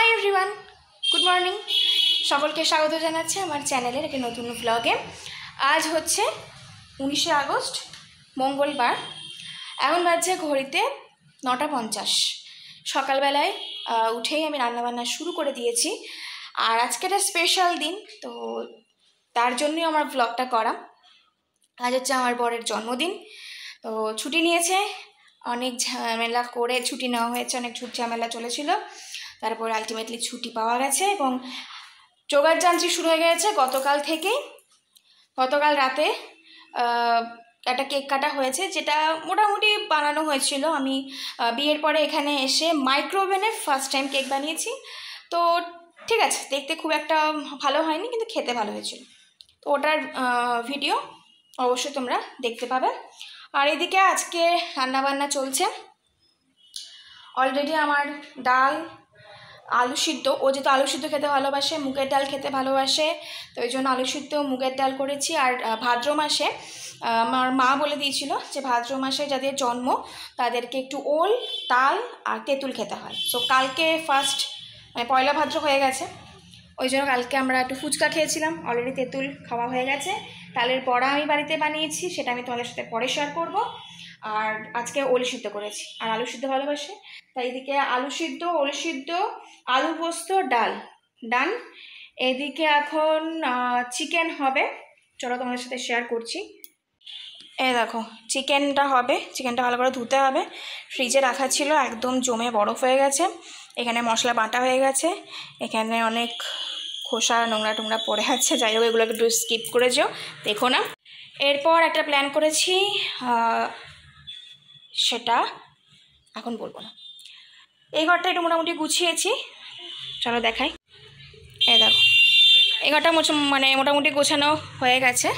Hi everyone, good morning. সকলকে স্বাগত জানাচ্ছি আমার চ্যানেলের একটি নতুন ব্লগে। আজ হচ্ছে 19শে আগস্ট, মঙ্গলবার। এখন বাজছে ঘড়িতে 9:50। সকালবেলায় উঠেই আমি রান্নাবান্না শুরু করে দিয়েছি। আর আজকে একটা স্পেশাল দিন, তো তার জন্যই আমার ব্লগটা করা। আজ হচ্ছে আমার বরের জন্মদিন, তো ছুটি নিয়েছে। অনেক ঝামেলা করে ছুটি নেওয়া হয়েছে, অনেক ঝামেলা চলেছিল, তারপর আলটিমেটলি ছুটি পাওয়া গেছে এবং জোগাড় যান্ত্রী শুরু হয়ে গেছে গতকাল থেকেই। গতকাল রাতে একটা কেক কাটা হয়েছে, যেটা মোটামুটি বানানো হয়েছিল। আমি বিয়ের পরে এখানে এসে মাইক্রোওভেনে ফার্স্ট টাইম কেক বানিয়েছি, তো ঠিক আছে, দেখতে খুব একটা ভালো হয়নি, কিন্তু খেতে ভালো হয়েছিল। তো ওটার ভিডিও অবশ্যই তোমরা দেখতে পাবে। আর এদিকে আজকে রান্নাবান্না চলছে। অলরেডি আমার ডাল, আলু সিদ্ধ, ও যেহেতু আলু সিদ্ধ খেতে ভালোবাসে, মুগের ডাল খেতে ভালোবাসে, তো ওই জন্য আলু সিদ্ধ মুগের ডাল করেছি। আর ভাদ্র মাসে আমার মা বলে দিয়েছিল যে ভাদ্র মাসে যাদের জন্ম তাদেরকে একটু ওল, তাল আর তেঁতুল খেতে হয়। সো কালকে ফার্স্ট পয়লা ভাদ্র হয়ে গেছে, ওই জন্য কালকে আমরা একটু ফুচকা খেয়েছিলাম। অলরেডি তেঁতুল খাওয়া হয়ে গেছে। তালের বড়া আমি বাড়িতে বানিয়েছি, সেটা আমি তোমাদের সাথে পরে শেয়ার করব। আর আজকে ওল সিদ্ধ করেছি, আর আলু সিদ্ধ ভালোবাসে, তাই এদিকে আলু সিদ্ধ, ওল সিদ্ধ, আলু পোস্ত, ডাল ডান। এদিকে এখন চিকেন হবে, চলো তোমাদের সাথে শেয়ার করছি। এই দেখো চিকেনটা হবে। চিকেনটা ভালো করে ধুতে হবে, ফ্রিজে রাখা ছিল, একদম জমে বরফ হয়ে গেছে। এখানে মশলা বাটা হয়ে গেছে, এখানে অনেক খোসা নোংরা টোংরা পড়ে আছে। যাই হোক, এগুলোকে একটু স্কিপ করে যাও, দেখো না। এরপর একটা প্ল্যান করেছি, সেটা এখন বলবো না। এই ঘরটা একটু মোটামুটি গুছিয়েছি, চলো দেখাই। এই দেখো, এই ঘরটা মোটামুটি গোছানো হয়ে গেছে।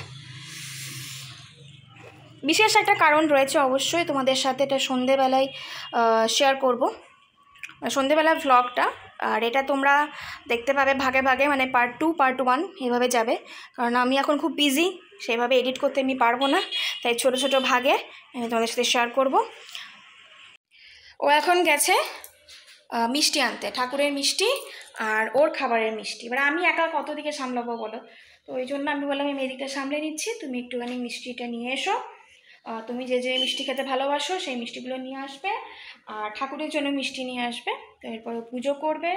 বিশেষ একটা কারণ রয়েছে, অবশ্যই তোমাদের সাথে এটা সন্ধেবেলায় শেয়ার করব, সন্ধেবেলার ভ্লগটা। আর এটা তোমরা দেখতে পাবে ভাগে ভাগে, মানে পার্ট 2 পার্ট 1 এভাবে যাবে, কারণ আমি এখন খুব বিজি, সেভাবে এডিট করতে আমি পারবো না, তাই ছোট ছোট ভাগে আমি তোমাদের সাথে শেয়ার করব। ও এখন গেছে মিষ্টি আনতে, ঠাকুরের মিষ্টি আর ওর খাবারের মিষ্টি। এবার আমি একা কত দিকে সামলাবো বলো, তো ওই জন্য আমি বললাম আমি এদিকটা সামলে নিচ্ছি, তুমি একটুখানি মিষ্টিটা নিয়ে এসো। তুমি যে যে মিষ্টি খেতে ভালোবাসো সেই মিষ্টিগুলো নিয়ে আসবে, আর ঠাকুরের জন্য মিষ্টি নিয়ে আসবে। তো এরপরে পুজো করবে,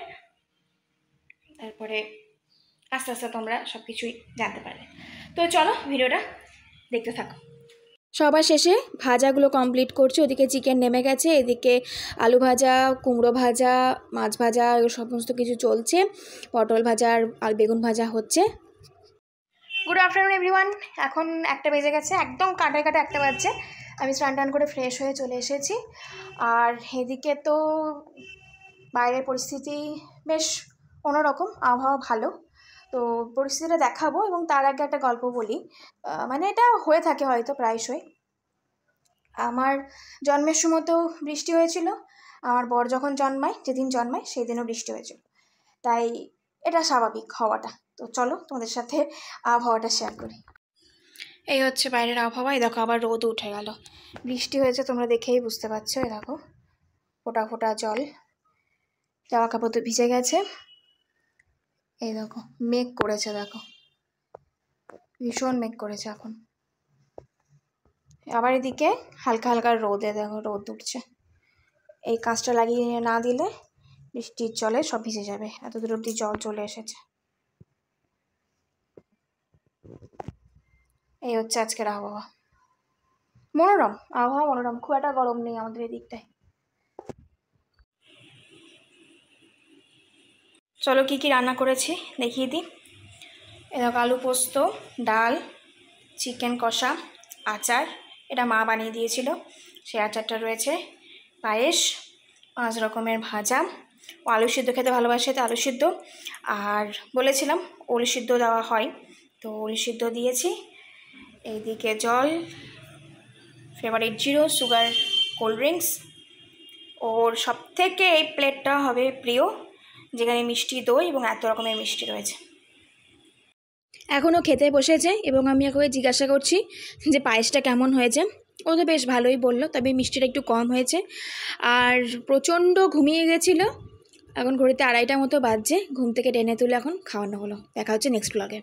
তারপরে আস্তে আস্তে তোমরা সব কিছুই জানতে পারবে। তো চলো ভিডিওটা দেখতে থাকো। সবার শেষে ভাজাগুলো কমপ্লিট করছি। ওদিকে চিকেন নেমে গেছে, এদিকে আলু ভাজা, কুমড়ো ভাজা, মাছ ভাজা, এগুলো সমস্ত কিছু চলছে। পটল ভাজা আর বেগুন ভাজা হচ্ছে। Good afternoon everyone. এখন 1টা বেজে গেছে, একদম কাটায় কাটা 1টা বাজছে। আমি স্নান টান করে ফ্রেশ হয়ে চলে এসেছি। আর এদিকে তো বাইরের পরিস্থিতি বেশ অন্যরকম, আবহাওয়া ভালো। তো পরিস্থিতিটা দেখাবো, এবং তার আগে একটা গল্প বলি। মানে এটা হয়ে থাকে হয়তো প্রায়শই। আমার জন্মের সময়তেও বৃষ্টি হয়েছিল, আমার বর যখন জন্মায়, যেদিন জন্মায় সেই দিনও বৃষ্টি হয়েছিল, তাই এটা স্বাভাবিক হওয়াটা। তো চলো তোমাদের সাথে আবহাওয়াটা শেয়ার করি। এই হচ্ছে বাইরের আবহাওয়া। এই দেখো আবার রোদ উঠে গেল, বৃষ্টি হয়েছে, তোমরা দেখেই বুঝতে পারছো। এই দেখো ফোঁটা ফোঁটা জল, জামা কাপড় তো ভিজে গেছে। এই দেখো মেঘ করেছে, দেখো ভীষণ মেঘ করেছে এখন। আবার এদিকে হালকা হালকা রোদে দেখো রোদ উঠছে। এই কাজটা লাগিয়ে না দিলে বৃষ্টির জলে সব ভিজে যাবে, এত দূর অব্দি জল চলে এসেছে। এই হচ্ছে আজকের আবহাওয়া, মনোরম আবহাওয়া, মনোরম, খুব একটা গরম নেই আমাদের এদিকটায়। চলো কি কি রান্না করেছি দেখিয়ে দিই। এরকম আলু পোস্ত, ডাল, চিকেন কষা, আচার, এটা মা বানিয়ে দিয়েছিল, সেই আচারটা রয়েছে, পায়েস, 5 রকমের ভাজা। ও আলু সিদ্ধ খেতে ভালোবাসে, তো আলু সিদ্ধ, আর বলেছিলাম ওল সিদ্ধ দেওয়া হয়, তো ওল সিদ্ধ দিয়েছি। এইদিকে জল, favourite zero sugar cold drinks. ওর সবথেকে এই প্লেটটা হবে প্রিয়, যেখানে মিষ্টি দই এবং এত রকমের মিষ্টি রয়েছে। এখনও খেতে বসেছে, এবং আমি ওকে জিজ্ঞাসা করছি যে পায়েসটা কেমন হয়েছে। ও তো বেশ ভালোই বললো, তবে মিষ্টিটা একটু কম হয়েছে। আর প্রচণ্ড ঘুমিয়ে গেছিলো, এখন ঘড়িতে 2:30টার মতো বাজছে, ঘুম থেকে টেনে তুলে এখন খাওয়ানো হলো। দেখা হচ্ছে নেক্সট ব্লগে।